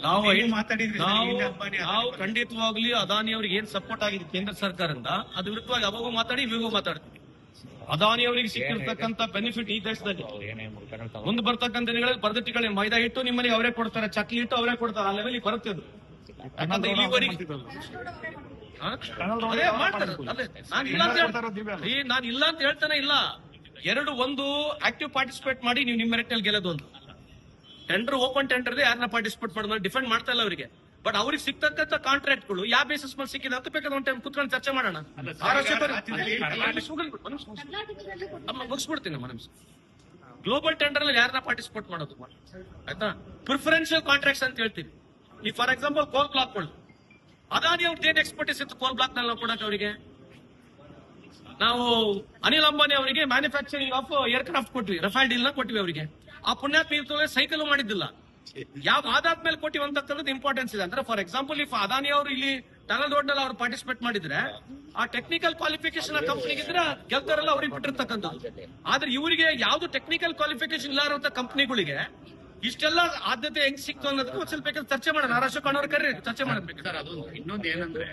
ನಾವು ಖಂಡಿತವಾಗ್ಲಿ ಅದಾನಿ ಅವ್ರಿಗೆ ಏನ್ ಸಪೋರ್ಟ್ ಆಗಿದೆ ಕೇಂದ್ರ ಸರ್ಕಾರದಿಂದ ಅದ್ರ ವಿರುದ್ಧವಾಗಿ ಅವಾಗೂ ಮಾತಾಡಿ ಇವಾಗೂ ಮಾತಾಡ್ತೀವಿ. ಅದಾನಿ ಅವರಿಗೆ ಸಿಕ್ಕಿರ್ತಕ್ಕಂಥ ಬೆನಿಫಿಟ್ ಈ ದೇಶದಲ್ಲಿ ಮುಂದೆ ಬರ್ತಕ್ಕಂಥ ದಿನಗಳಲ್ಲಿ ಪದ್ಧತಿಗಳೇ ಮೈದಾ ಹಿಟ್ಟು ನಿಮ್ಮಲ್ಲಿ ಅವರೇ ಕೊಡ್ತಾರೆ, ಚಕ್ಲಿ ಹಿಟ್ಟು ಅವರೇ ಕೊಡ್ತಾರೆ, ಆ ಲೆವೆಲ್ ಬರುತ್ತೆ ಅದು. ಯಾಕಂದ್ರೆ ಇಲ್ಲಿವರೆಗೆ ನಾನು ಇಲ್ಲ ಅಂತ ಹೇಳ್ತಾನೆ ಇಲ್ಲ. ಒಂದು ಆಕ್ಟಿವ್ ಪಾರ್ಟಿಸಿಪೇಟ್ ಮಾಡಿ ನೀವು ನಿಮ್ಮ ಮೆರಿಟ್ ನಲ್ಲಿ ಗೆಲ್ಲೋದು ಒಂದು ಟೆಂಡರ್, ಓಪನ್ ಟೆಂಡರ್ ಯಾರನ್ನ ಪಾರ್ಟಿಸಿಪೇಟ್ ಮಾಡೋದು ಡಿಫೆಂಡ್ ಮಾಡ್ತಾ ಇಲ್ಲ ಅವರಿಗೆ. ಬಟ್ ಅವ್ರಿಗೆ ಸಿಕ್ತಕ್ಕಂಥ ಕಾಂಟ್ರಾಕ್ಟ್ಗಳು ಯಾವ ಬೇಸಿಸ್ ಮೇಲೆ ಸಿಕ್ಕಿದೆ ಅಂತ ಬೇಕಾದ್ರೆ ಒಂದು ಟೈಮ್ ಕುತ್ಕೊಂಡು ಚರ್ಚೆ ಮಾಡೋಣ. ಮುಗಿಸ್ಬಿಡ್ತೀನಿ ನಮ್ಮ ನಿಮಿಷ. ಗ್ಲೋಬಲ್ ಟೆಂಡರ್ ಅಲ್ಲಿ ಯಾರನ್ನ ಪಾರ್ಟಿಸಿಪೇಟ್ ಮಾಡೋದು ಆಯ್ತಾ? ಪ್ರಿಫರೆನ್ಷಿಯಲ್ ಕಾಂಟ್ರಾಕ್ಟ್ಸ್ ಅಂತ ಹೇಳ್ತೀವಿ. ಈ ಫಾರ್ ಎಕ್ಸಾಂಪಲ್ ಕೋಲ್ ಬ್ಲಾಕ್ಗಳು, ಅದಾನಿ ಅವ್ರದ್ದು ಏನ್ ಎಕ್ಸ್ಪರ್ಟೀಸ್ ಇತ್ತು ಕೋಲ್ ಬ್ಲಾಕ್ ನಲ್ಲಿ ಕೊಡಕ್ಕೆ ಅವರಿಗೆ? ನಾವು ಅನಿಲ್ ಅಂಬಾನಿ ಅವರಿಗೆ ಮ್ಯಾನುಫ್ಯಾಕ್ಚರಿಂಗ್ ಆಫ್ ಏರ್ಕ್ರಾಫ್ಟ್ ಕೊಟ್ವಿ, ರಫೇಲ್ ಡೀಲ್ ನ ಕೊಟ್ವಿ ಅವರಿಗೆ. ಆ ಪುಣ್ಯಾತ್ಮ ಸೈಕಲ್ ಮಾಡಿದ್ದಿಲ್ಲ. ಯಾವ ಆದಾದ್ಮೇಲೆ ಕೊಟ್ಟಿವಿ ಅಂತಕ್ಕಂಥದ್ದು ಇಂಪಾರ್ಟೆನ್ಸ್ ಇದೆ. ಅಂದ್ರೆ ಫಾರ್ ಎಕ್ಸಾಂಪಲ್ ಇಫ್ ಅದಾನಿ ಅವರು ಇಲ್ಲಿ ಟನಲ್ ರೋಡ್ ನಲ್ಲಿ ಅವ್ರು ಪಾರ್ಟಿಸಿಪೇಟ್ ಮಾಡಿದ್ರೆ ಆ ಟೆಕ್ನಿಕಲ್ ಕ್ವಾಲಿಫಿಕೇಶನ್ ಆ ಕಂಪ್ನಿಗೆ ಇದ್ರೆ ಗೆಲ್ತಾರಲ್ಲ ಅವ್ರಿಗೆ ಬಿಟ್ಟಿರ್ತಕ್ಕಂಥದ್ದು. ಆದ್ರೆ ಇವರಿಗೆ ಯಾವ್ದು ಟೆಕ್ನಿಕಲ್ ಕ್ವಾಲಿಫಿಕೇಶನ್ ಇಲ್ಲಾರಂತ ಕಂಪ್ನಿಗಳಿಗೆ ಇಷ್ಟೆಲ್ಲ ಆದ್ಯತೆ ಹೆಂಗ್ ಸಿಕ್ತು ಅನ್ನೋದಕ್ಕೆ ಸ್ವಲ್ಪ ಚರ್ಚೆ ಮಾಡೋಣ. ಅಶೋಕ್ ಅಣ್ಣವ್ರ ಕರೀರಿ, ಚರ್ಚೆ ಮಾಡಬೇಕು. ಇನ್ನೊಂದು ಏನಂದ್ರೆ